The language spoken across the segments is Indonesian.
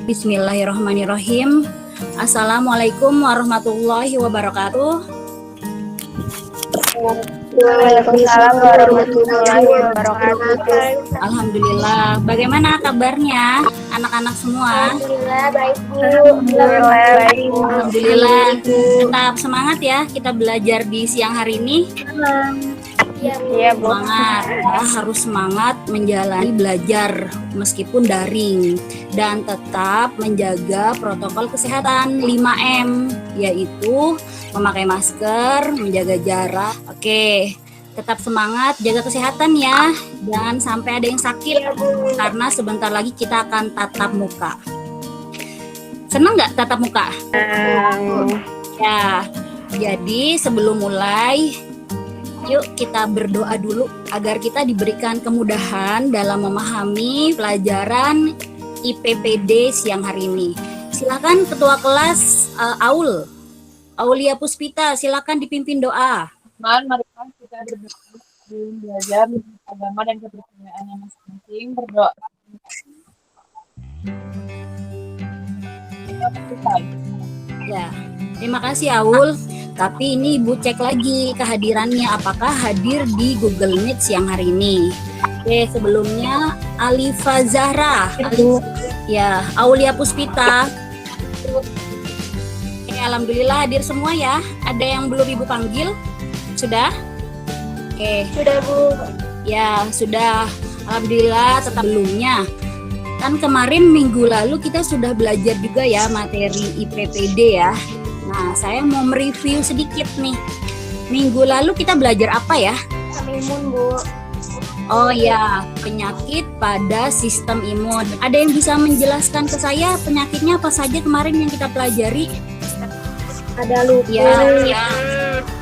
Bismillahirrahmanirrahim. Assalamualaikum warahmatullahi wabarakatuh. Waalaikumsalam warahmatullahi wabarakatuh. Alhamdulillah. Bagaimana kabarnya anak-anak semua? Alhamdulillah baik Bu. Alhamdulillah baik Bu. Alhamdulillah. Tetap semangat ya kita belajar di siang hari ini. Iya Bu. Semangat, ya, harus semangat menjalani belajar meskipun daring dan tetap menjaga protokol kesehatan 5M, yaitu memakai masker, menjaga jarak. Oke, tetap semangat, jaga kesehatan ya, jangan sampai ada yang sakit karena sebentar lagi kita akan tatap muka. Senang nggak tatap muka? Ya, jadi sebelum mulai, yuk kita berdoa dulu agar kita diberikan kemudahan dalam memahami pelajaran IPPD siang hari ini. Silakan Ketua Kelas Aulia Puspita, silakan dipimpin doa. Mari kita berdoa sebelum belajar agama dan kepercayaannya masing-masing. Berdoa. Kita selesai. Ya, terima kasih Aul. Tapi ini Ibu cek lagi kehadirannya, apakah hadir di Google Meet siang hari ini. Oke, sebelumnya Alifa Zahra, ya, Aulia Puspita. Oke, alhamdulillah hadir semua ya. Ada yang belum Ibu panggil? Sudah? Oke. Sudah Bu. Ya, sudah. Alhamdulillah tetap belumnya. Kan kemarin minggu lalu kita sudah belajar juga ya materi IPPD ya. Nah, saya mau mereview sedikit nih. Minggu lalu kita belajar apa ya? Imun Bu. Oh ya, penyakit pada sistem imun. Ada yang bisa menjelaskan ke saya penyakitnya apa saja kemarin yang kita pelajari? Ada lupus.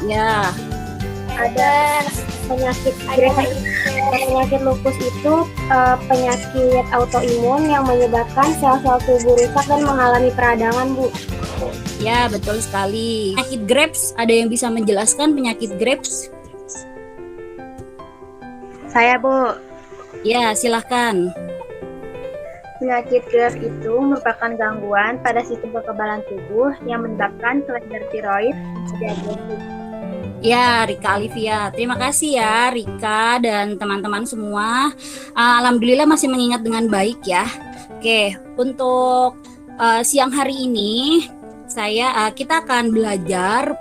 Ya. Ada penyakit penyakit lupus itu penyakit autoimun yang menyebabkan sel-sel tubuh rusak dan mengalami peradangan Bu. Ya, betul sekali. Penyakit Graves, ada yang bisa menjelaskan penyakit Graves? Saya Bu. Ya, silahkan. Penyakit Graves itu merupakan gangguan pada sistem kekebalan tubuh yang menyebabkan kelenjar tiroid menjadi agresif. Ya, Rika Alivia. Terima kasih ya Rika dan teman-teman semua. Alhamdulillah masih mengingat dengan baik ya. Oke, untuk siang hari ini kita akan belajar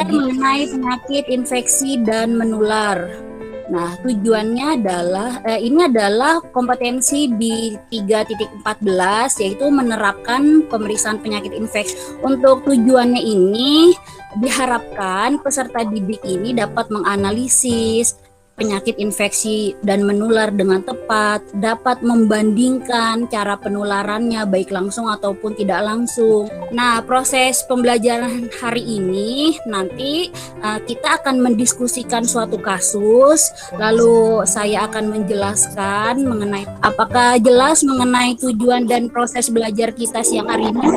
mengenai penyakit infeksi dan menular. Nah, tujuannya adalah ini adalah kompetensi di 3.14 yaitu menerapkan pemeriksaan penyakit infeksi. Untuk tujuannya ini diharapkan peserta didik ini dapat menganalisis penyakit infeksi dan menular dengan tepat, dapat membandingkan cara penularannya baik langsung ataupun tidak langsung. Nah, proses pembelajaran hari ini nanti kita akan mendiskusikan suatu kasus, lalu saya akan menjelaskan mengenai apakah jelas mengenai tujuan dan proses belajar kita siang hari ini.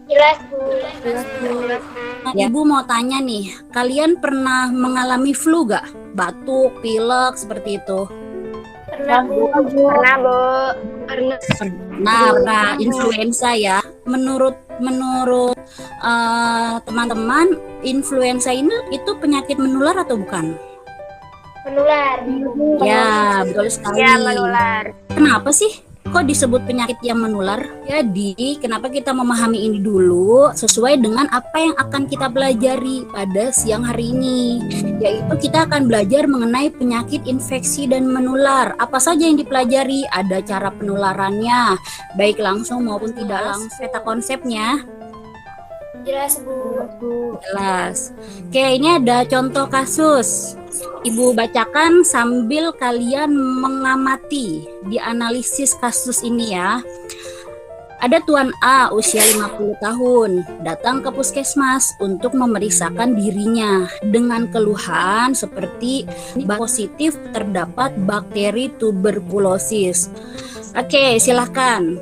Jelas Bu. Nah, Ibu mau tanya nih, kalian pernah mengalami flu gak? Batuk, pilek, seperti itu? Pernah Bu. Pernah Bu. Pernah influenza ya. Menurut teman-teman, influenza ini itu penyakit menular atau bukan? Menular. Ya, betul sekali. Ya, menular. Kenapa sih kok disebut penyakit yang menular? Jadi, kenapa kita memahami ini dulu sesuai dengan apa yang akan kita pelajari pada siang hari ini, yaitu kita akan belajar mengenai penyakit infeksi dan menular. Apa saja yang dipelajari? Ada cara penularannya, baik langsung maupun tidak langsung. Peta konsepnya Jelas Bu. jelas. Oke, ini ada contoh kasus. Ibu bacakan sambil kalian mengamati, dianalisis kasus ini ya. Ada Tuan A usia 50 tahun datang ke puskesmas untuk memeriksakan dirinya dengan keluhan seperti positif terdapat bakteri tuberkulosis. Oke, silahkan.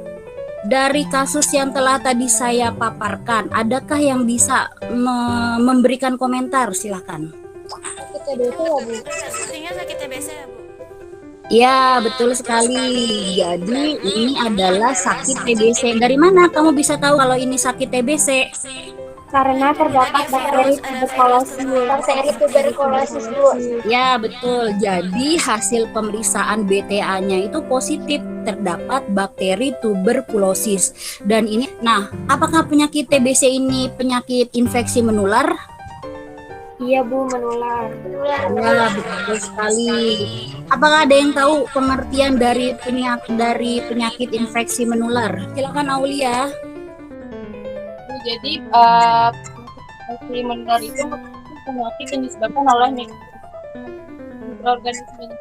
Dari kasus yang telah tadi saya paparkan, adakah yang bisa memberikan komentar? Silahkan. TBC ya Bu? Sepertinya sakit TBC ya Bu. Ya, betul sekali. Jadi ini adalah sakit TBC. Dari mana kamu bisa tahu kalau ini sakit TBC? Karena terdapat bakteri tuberkulosis, Bu. Ya, betul. Jadi hasil pemeriksaan BTA-nya itu positif, terdapat bakteri tuberkulosis. Dan ini, nah, apakah penyakit TBC ini penyakit infeksi menular? Iya, Bu, menular. Ya, betul sekali. Apakah ada yang tahu pengertian dari penyakit infeksi menular? Silakan Aulia. Jadi infeksi menular itu penyakit yang disebabkan oleh mikroorganisme.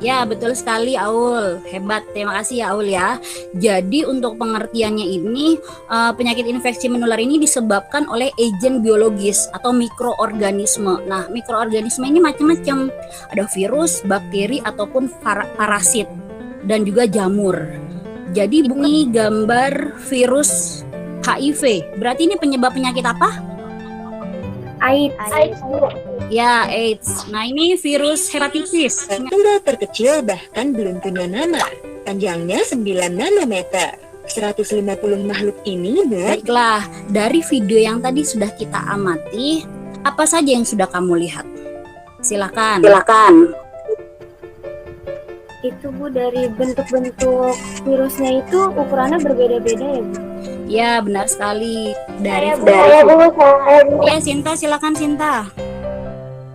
Ya, betul sekali Aul. Hebat, terima kasih ya Aul ya. Jadi untuk pengertiannya ini, penyakit infeksi menular ini disebabkan oleh agen biologis atau mikroorganisme. Nah, mikroorganisme ini macam-macam. Ada virus, bakteri, ataupun parasit, dan juga jamur. Jadi ini gambar virus HIV. Berarti ini penyebab penyakit apa? AIDS, Bu. Ya, AIDS. Nah, ini virus hepatitis. Tunggal terkecil bahkan belum punya nama. Panjangnya 9 nanometer. 150 makhluk ini, Bu. Baiklah, dari video yang tadi sudah kita amati, apa saja yang sudah kamu lihat? Silakan. Itu, Bu, dari bentuk-bentuk virusnya itu ukurannya berbeda-beda ya, Bu? Ya, benar sekali. Saya, Bu. Ya, Sinta, silakan Sinta.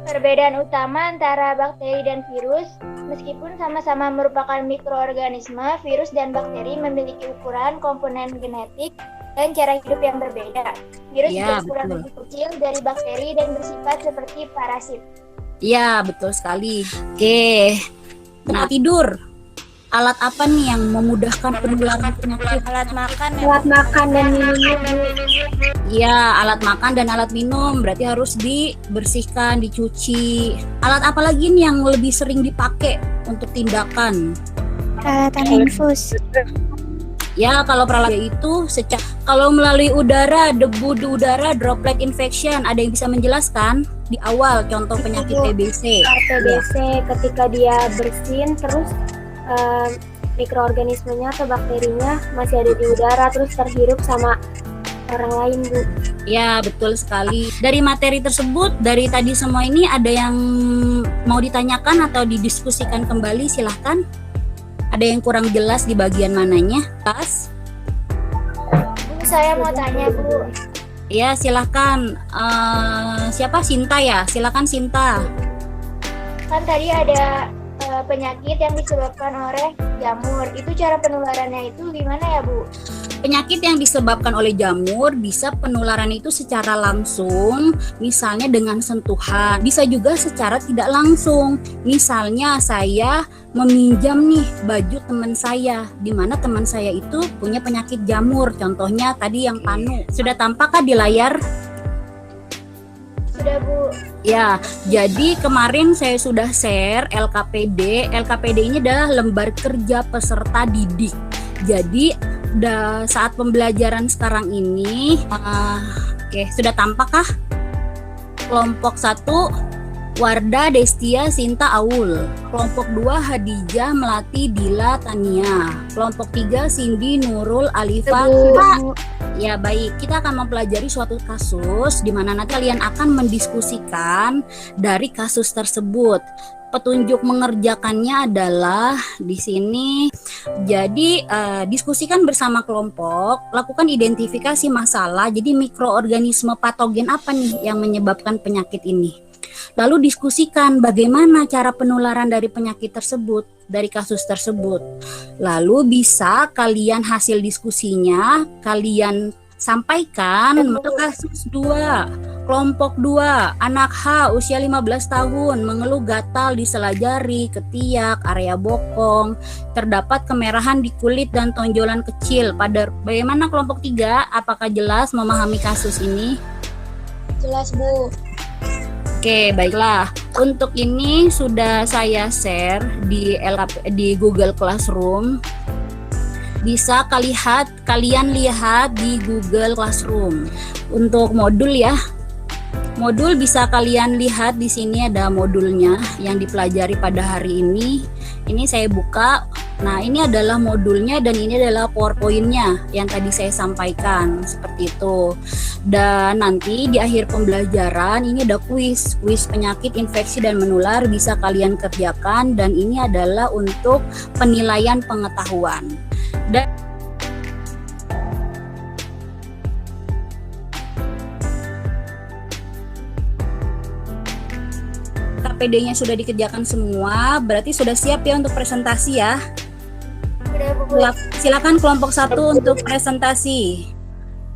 Perbedaan utama antara bakteri dan virus, meskipun sama-sama merupakan mikroorganisme, virus dan bakteri memiliki ukuran, komponen genetik, dan cara hidup yang berbeda. Virus Ya, berukuran betul. lebih kecil dari bakteri dan bersifat seperti parasit. Ya, betul sekali. Oke. Nah, tidur. Alat apa nih yang memudahkan penularan penyakit? Alat makan Alat makan dan minumnya, Bu. Iya, alat makan dan alat minum berarti harus dibersihkan, dicuci. Alat apa lagi nih yang lebih sering dipakai untuk tindakan? peralatan infus. Ya, kalau peralatan itu kalau melalui udara, debu di udara, droplet infection, ada yang bisa menjelaskan di awal contoh penyakit TBC? TBC ketika dia bersin terus mikroorganismenya atau bakterinya masih ada di udara terus terhirup sama orang lain, Bu. Ya, betul sekali. Dari materi tersebut, dari tadi semua ini ada yang mau ditanyakan atau didiskusikan kembali, silahkan. Ada yang kurang jelas di bagian mananya? Tas? Bu, saya mau tanya, Bu. Ya, silahkan. Siapa? Sinta ya? Silahkan Sinta. Kan tadi ada penyakit yang disebabkan oleh jamur. Itu cara penularannya itu gimana ya, Bu? Penyakit yang disebabkan oleh jamur bisa penularan itu secara langsung, misalnya dengan sentuhan. Bisa juga secara tidak langsung. Misalnya saya meminjam nih baju teman saya, di mana teman saya itu punya penyakit jamur. Contohnya tadi yang Panu. Sudah tampakkah di layar? Sudah, Bu. Ya, jadi kemarin saya sudah share LKPD. LKPD ini adalah lembar kerja peserta didik. Jadi saat pembelajaran sekarang ini, oke, sudah tampakkah? Kelompok 1 Wardah, Destia, Sinta, Aul. Kelompok 2 Hadijah, Melati, Dila, Tania. Kelompok 3 Cindy, Nurul, Alifa. Ya, baik, kita akan mempelajari suatu kasus di mana nanti kalian akan mendiskusikan dari kasus tersebut. Petunjuk mengerjakannya adalah di sini. Jadi diskusikan bersama kelompok, lakukan identifikasi masalah. Jadi mikroorganisme patogen apa nih yang menyebabkan penyakit ini? Lalu diskusikan bagaimana cara penularan dari penyakit tersebut, dari kasus tersebut. Lalu bisa kalian hasil diskusinya kalian sampaikan untuk kasus 2. Kelompok 2, anak H usia 15 tahun mengeluh gatal di sela jari, ketiak, area bokong, terdapat kemerahan di kulit dan tonjolan kecil. Bagaimana kelompok 3? Apakah jelas memahami kasus ini? Jelas, Bu. Oke, baiklah. Untuk ini sudah saya share di Google Classroom. Bisa kalian lihat di Google Classroom. Untuk modul ya. Modul bisa kalian lihat di sini ada modulnya yang dipelajari pada hari ini. Ini saya buka. Nah, ini adalah modulnya dan ini adalah PowerPoint-nya yang tadi saya sampaikan seperti itu. Dan nanti di akhir pembelajaran ini ada kuis penyakit infeksi dan menular bisa kalian kerjakan dan ini adalah untuk penilaian pengetahuan. Dan KPD-nya sudah dikerjakan semua, berarti sudah siap ya untuk presentasi ya. Udah, Bu. Silakan kelompok 1 untuk presentasi.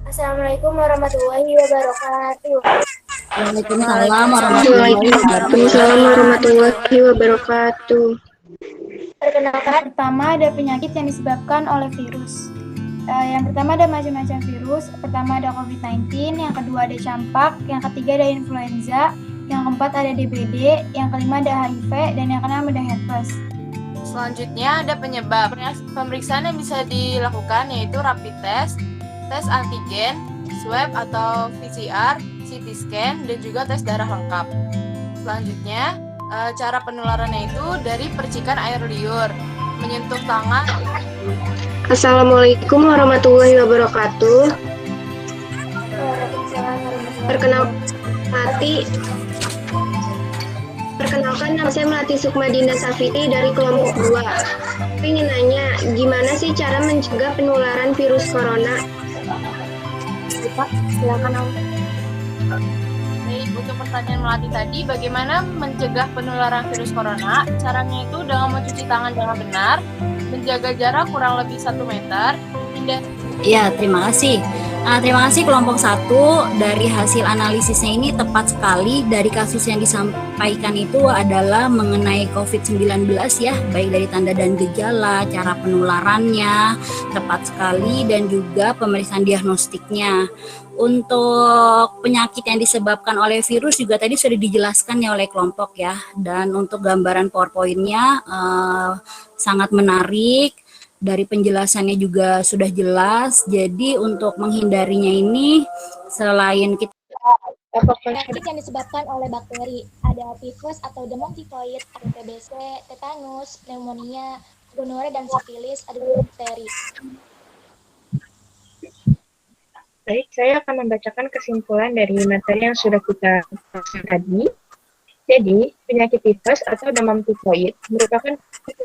Assalamualaikum warahmatullahi wabarakatuh. Waalaikumsalam warahmatullahi wabarakatuh. Waalaikumsalam warahmatullahi wabarakatuh. Perkenalkan, pertama ada penyakit yang disebabkan oleh virus. Yang pertama ada macam-macam virus. Pertama ada COVID-19, yang kedua ada campak, yang ketiga ada influenza, yang keempat ada DBD, yang kelima ada HIV, dan yang keenam ada herpes. Selanjutnya ada penyebab. Pemeriksaan yang bisa dilakukan yaitu rapid test, tes antigen, swab atau PCR, CT scan, dan juga tes darah lengkap. Selanjutnya, cara penularannya itu dari percikan air liur, menyentuh tangan. Assalamualaikum warahmatullahi wabarakatuh. Perkenalkan, nama saya Melati Sukmadinda Safiti dari kelompok 2. Saya ingin nanya, gimana sih cara mencegah penularan virus corona? Pak, silakan Om. Baik, untuk pertanyaan Melati tadi, bagaimana mencegah penularan virus corona? Caranya itu dengan mencuci tangan dengan benar, menjaga jarak kurang lebih 1 meter, Ya, terima kasih. Terima kasih kelompok 1. Dari hasil analisisnya ini tepat sekali. Dari kasus yang disampaikan itu adalah mengenai COVID-19 ya, baik dari tanda dan gejala, cara penularannya, tepat sekali, dan juga pemeriksaan diagnostiknya. Untuk penyakit yang disebabkan oleh virus juga tadi sudah dijelaskan ya oleh kelompok ya. Dan untuk gambaran PowerPoint-nya sangat menarik. Dari penjelasannya juga sudah jelas. Jadi untuk menghindarinya ini selain kita Penyakit yang disebabkan oleh bakteri, ada tifus atau demam tifoid, ada TBC, tetanus, pneumonia, gonorea dan sifilis, ada difteri. Baik, saya akan membacakan kesimpulan dari materi yang sudah kita bahas tadi. Jadi, penyakit tifus atau demam tifoid merupakan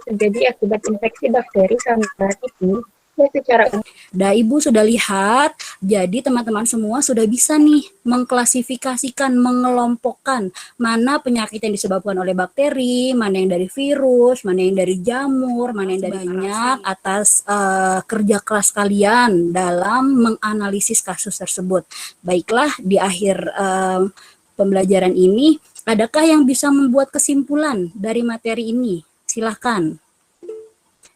terjadi akibat infeksi bakteri saluran itu yang secara umum. Ibu sudah lihat, jadi teman-teman semua sudah bisa nih mengklasifikasikan, mengelompokkan mana penyakit yang disebabkan oleh bakteri, mana yang dari virus, mana yang dari jamur, mana yang dari banyak atas kerja keras kalian dalam menganalisis kasus tersebut. Baiklah, di akhir pembelajaran ini, adakah yang bisa membuat kesimpulan dari materi ini? Silahkan.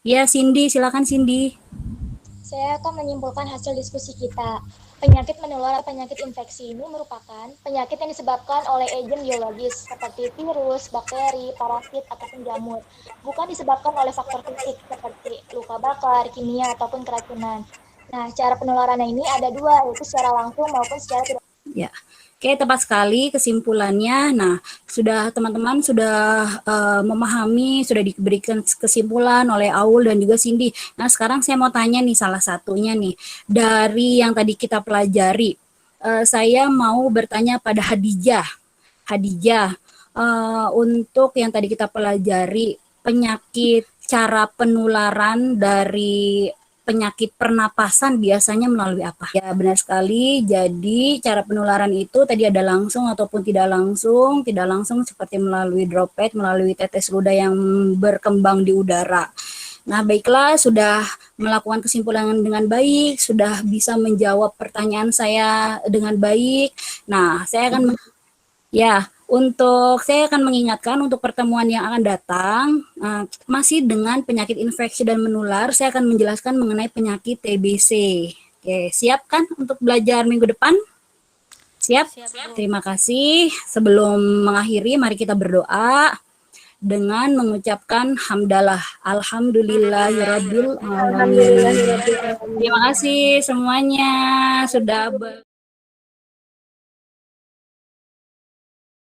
Ya, Cindy, silakan Cindy. Saya akan menyimpulkan hasil diskusi kita. Penyakit menular atau penyakit infeksi ini merupakan penyakit yang disebabkan oleh agen biologis seperti virus, bakteri, parasit, ataupun jamur. Bukan disebabkan oleh faktor fisik seperti luka bakar, kimia, ataupun keracunan. Nah, cara penularannya ini ada dua, yaitu secara langsung maupun secara tidak. Ya, oke, tepat sekali kesimpulannya. Nah, teman-teman sudah memahami, sudah diberikan kesimpulan oleh Aul dan juga Cindy. Nah, sekarang saya mau tanya nih salah satunya nih, dari yang tadi kita pelajari, saya mau bertanya pada Hadijah. Hadijah, untuk yang tadi kita pelajari, penyakit, cara penularan dari penyakit pernapasan biasanya melalui apa? Ya, benar sekali. Jadi cara penularan itu tadi ada langsung ataupun tidak langsung. Tidak langsung seperti melalui droplet, melalui tetes ludah yang berkembang di udara. Nah, baiklah, sudah melakukan kesimpulan dengan baik, sudah bisa menjawab pertanyaan saya dengan baik. Nah, saya akan saya akan mengingatkan untuk pertemuan yang akan datang, masih dengan penyakit infeksi dan menular, saya akan menjelaskan mengenai penyakit TBC. Oke, siap kan untuk belajar minggu depan? Siap? Terima kasih. Sebelum mengakhiri, mari kita berdoa dengan mengucapkan hamdalah. Alhamdulillahirabbil alamin. Terima kasih semuanya sudah